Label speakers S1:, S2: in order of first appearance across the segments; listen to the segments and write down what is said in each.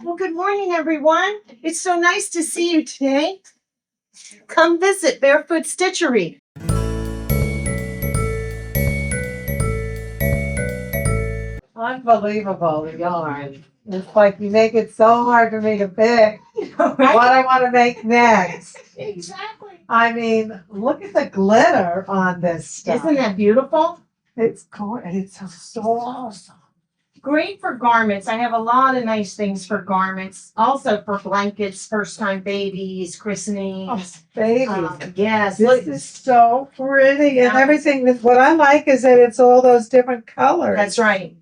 S1: Well, good morning, everyone. It's so nice to see you today. Come visit Barefoot Stitchery.
S2: Unbelievable, the yarn. It's like you make it so hard for me to pick what I want to make next.
S1: Exactly.
S2: I mean, look at the glitter on this stuff.
S1: Isn't that beautiful?
S2: It's gorgeous. It's so soft.
S1: Great for garments. I have a lot of nice things for garments. Also for blankets, first-time babies, christenings.
S2: Oh, baby.
S1: Yes.
S2: This is so pretty. And
S1: Yeah.
S2: everything. What I like is that it's all those different colors.
S1: That's right.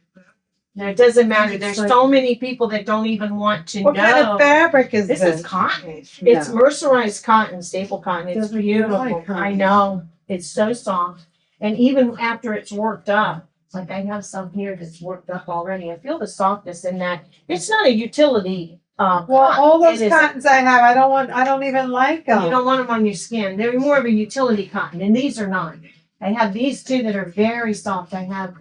S1: Now, it doesn't matter. There's so many people that don't even want to know.
S2: What kind of fabric is this?
S1: This is cotton.
S2: No.
S1: It's mercerized cotton, staple cotton. It's beautiful.
S2: Like
S1: I know. It's so soft. And even after it's worked up, like I have some here that's worked up already. I feel the softness in that. It's not a utility.
S2: Well, all those
S1: it is-
S2: cottons I have, I don't even like them.
S1: You don't want them on your skin. They're more of a utility cotton, and these are not. I have these two that are very soft. I have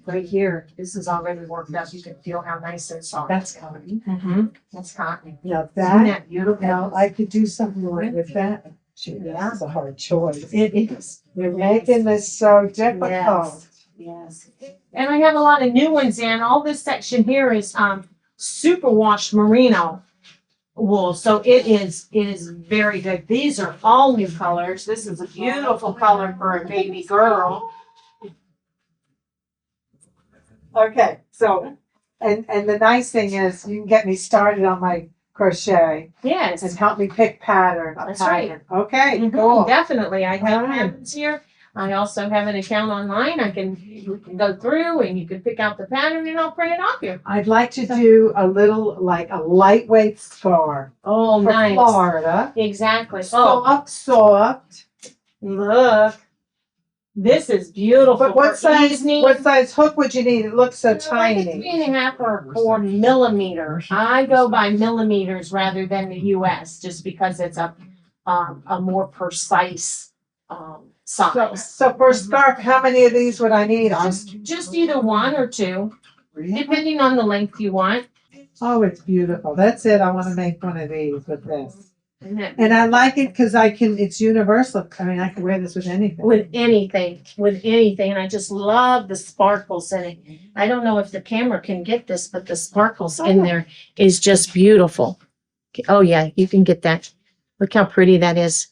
S1: right here. This is already worked up. You can feel how nice and soft.
S2: That's cotton.
S1: Mm-hmm. That's cotton.
S2: Now
S1: Isn't that beautiful?
S2: now I could do something like with that. Gee,
S1: Yeah.
S2: that's a hard choice.
S1: It is.
S2: You're making this so difficult.
S1: Yes. Yes. And I have a lot of new ones in. All this section here is super washed merino wool. So it is very good. These are all new colors. This is a beautiful color for a baby girl.
S2: Okay, so and the nice thing is you can get me started on my crochet and
S1: Yes.
S2: help me pick pattern.
S1: That's right.
S2: Okay,
S1: Mhm,
S2: cool.
S1: definitely. I have
S2: All right.
S1: patterns here. I also have an account online. You can go through and you can pick out the pattern and I'll print it off you.
S2: I'd like to do a little like a lightweight scarf
S1: Oh,
S2: for
S1: nice.
S2: Florida.
S1: Exactly. Oh,
S2: Soft.
S1: look. This is beautiful.
S2: But what
S1: for
S2: size
S1: evening.
S2: hook would you need? It looks so
S1: Like a
S2: tiny.
S1: 3.5 or 4 millimeters. I go by millimeters rather than the US just because it's a more precise size.
S2: So for a scarf, how many of these would I need?
S1: Just either 1 or 2, depending on the length you want.
S2: Oh, it's beautiful. That's it. I want to make one of these with this.
S1: Isn't it?
S2: And I like it because it's universal. I mean, I can wear this with anything.
S1: With anything. And I just love the sparkles in it. I don't know if the camera can get this, but the sparkles in there is just beautiful. Oh yeah, you can get that. Look how pretty that is.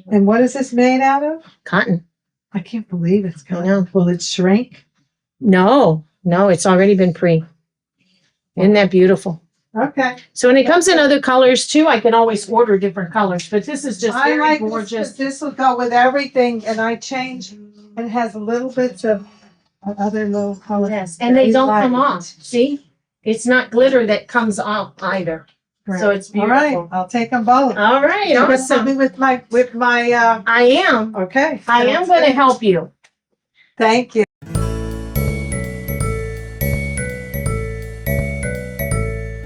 S2: And what is this made out of?
S1: Cotton.
S2: I can't believe it's
S1: I
S2: cotton.
S1: know.
S2: Will it shrink?
S1: No, it's already been pre. Isn't that beautiful?
S2: Okay.
S1: So when it comes in other colors too, I can always order different colors, but this is just
S2: I
S1: very
S2: like
S1: gorgeous.
S2: this will go with everything, and I change. And it has little bits of other little colors.
S1: Yes, and they
S2: Very
S1: don't come
S2: light.
S1: off. See? It's not glitter that comes off either. So it's
S2: All right,
S1: beautiful.
S2: I'll take them both.
S1: All right,
S2: You got
S1: awesome.
S2: something with my
S1: I am.
S2: okay.
S1: I am going to help you.
S2: Thank you.